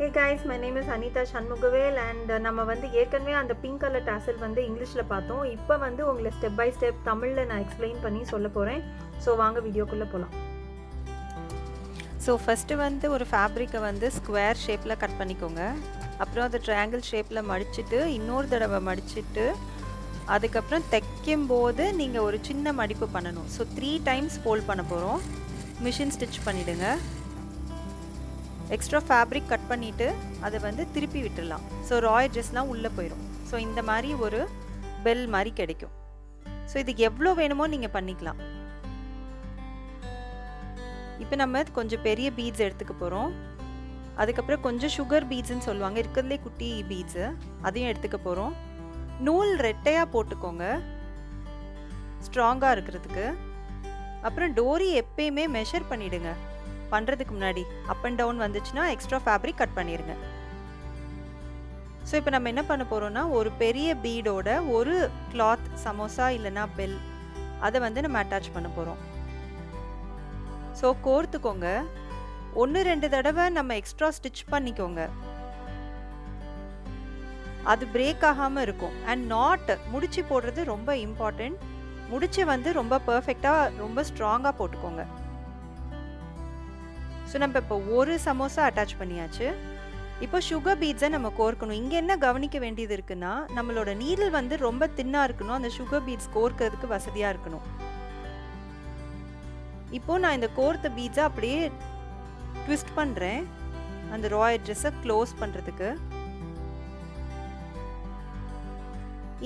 Hey guys, my name is Anitha Shanmugavel and நம்ம வந்து ஏற்கனவே அந்த பிங்க் கலர் டாசல் வந்து இங்கிலீஷில் பார்த்தோம். இப்போ வந்து உங்களை ஸ்டெப் பை ஸ்டெப் தமிழில் நான் எக்ஸ்பிளைன் பண்ணி சொல்ல போகிறேன். ஸோ வாங்க வீடியோக்குள்ளே போகலாம். ஸோ ஃபஸ்ட்டு வந்து ஒரு ஃபேப்ரிக்கை வந்து ஸ்கொயர் ஷேப்பில் கட் பண்ணிக்கோங்க. அப்புறம் அதை ட்ரையாங்கிள் ஷேப்பில் மடிச்சுட்டு இன்னொரு தடவை மடிச்சுட்டு அதுக்கப்புறம் தைக்கும்போது நீங்கள் ஒரு சின்ன மடிப்பு பண்ணணும். ஸோ 3 டைம்ஸ் ஃபோல்ட் பண்ண போகிறோம். மிஷின் ஸ்டிச் பண்ணிவிடுங்க. எக்ஸ்ட்ரா ஃபேப்ரிக் கட் பண்ணிவிட்டு அதை வந்து திருப்பி விட்டுடலாம். ஸோ ராய் ட்ரெஸ்லாம் உள்ளே போயிடும். ஸோ இந்த மாதிரி ஒரு பெல் மாதிரி கிடைக்கும். ஸோ இதுக்கு எவ்வளோ வேணுமோ நீங்கள் பண்ணிக்கலாம். இப்போ நம்ம கொஞ்சம் பெரிய பீட்ஸ் எடுத்துக்க போகிறோம். அதுக்கப்புறம் கொஞ்சம் சுகர் பீட்ஸ்ன்னு சொல்லுவாங்க, இருக்கிறதுலே குட்டி பீட்ஸு, அதையும் எடுத்துக்க போகிறோம். நூல் ரெட்டையாக போட்டுக்கோங்க ஸ்ட்ராங்காக இருக்கிறதுக்கு. அப்புறம் டோரி எப்பயுமே மெஷர் பண்ணிவிடுங்க. பண்ணுறதுக்கு முன்னாடி அப் அண்ட் டவுன் வந்துச்சுன்னா எக்ஸ்ட்ரா ஃபேப்ரிக் கட் பண்ணிடுங்க. ஸோ இப்போ நம்ம என்ன பண்ண போகிறோம்னா ஒரு பெரிய பீடோட ஒரு கிளாத் சமோசா இல்லைன்னா பெல் அதை வந்து நம்ம அட்டாச் பண்ண போகிறோம். ஸோ கோர்த்துக்கோங்க. 1-2 தடவை நம்ம எக்ஸ்ட்ரா ஸ்டிச் பண்ணிக்கோங்க. அது பிரேக் ஆகாமல் இருக்கும். அண்ட் நாட் முடிச்சு போடுறது ரொம்ப இம்பார்ட்டண்ட். முடிச்சு வந்து ரொம்ப பர்ஃபெக்டாக ரொம்ப ஸ்ட்ராங்காக போட்டுக்கோங்க. ஸோ நம்ம இப்போ ஒரு சமோசா அட்டாச் பண்ணியாச்சு. இப்போ சுகர் பீட்ஸை நம்ம கோர்க்கணும். இங்கே என்ன கவனிக்க வேண்டியது இருக்குன்னா நம்மளோட நீடில் வந்து ரொம்ப தின்னாக இருக்கணும். அந்த சுகர் பீட்ஸ் கோர்க்கிறதுக்கு வசதியாக இருக்கணும். இப்போ நான் இந்த கோர்த்த பீட்ஸை அப்படியே ட்விஸ்ட் பண்ணுறேன் அந்த ராய் ட்ரெஸ்ஸை க்ளோஸ் பண்ணுறதுக்கு.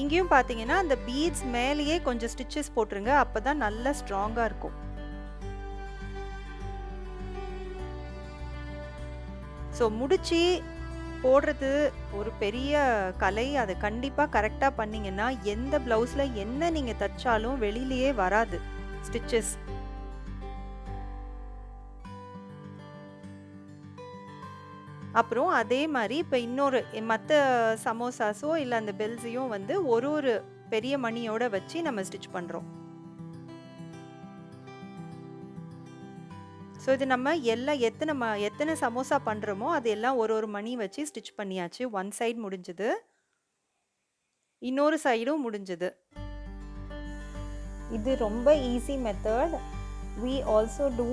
இங்கேயும் பார்த்தீங்கன்னா அந்த பீட்ஸ் மேலேயே கொஞ்சம் ஸ்டிச்சஸ் போட்டுருங்க. அப்போ தான் நல்லா ஸ்ட்ராங்காக இருக்கும். ஸோ முடிச்சு போடுறது ஒரு பெரிய கலை. அதை கண்டிப்பாக கரெக்டாக பண்ணிங்கன்னா எந்த ப்ளவுஸில் என்ன நீங்கள் தைச்சாலும் வெளியிலேயே வராது ஸ்டிச்சஸ். அப்புறம் அதே மாதிரி இப்போ இன்னொரு மற்ற சமோசாஸோ இல்லை அந்த பெல்ஸையும் வந்து ஒரு பெரிய மணியோட வச்சு நம்ம ஸ்டிச் பண்ணுறோம். ஸோ இது நம்ம எல்லாம் எத்தனை சமோசா பண்ணுறோமோ அது எல்லாம் ஒரு மணி வச்சு ஸ்டிச் பண்ணியாச்சு. ஒன் சைடு முடிஞ்சது, இன்னொரு சைடும் முடிஞ்சது. இது ரொம்ப easy method. we also do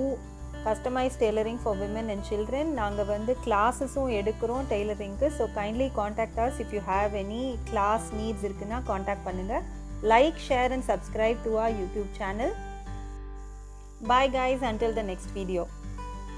customized tailoring for women and children. நாங்கள் வந்து கிளாஸஸும் எடுக்கிறோம் டெய்லரிங்க்கு. So kindly contact us if you have any class needs இருக்குன்னா காண்டாக்ட் பண்ணுங்கள். Like, share and subscribe to our YouTube channel. Bye guys, until the next video.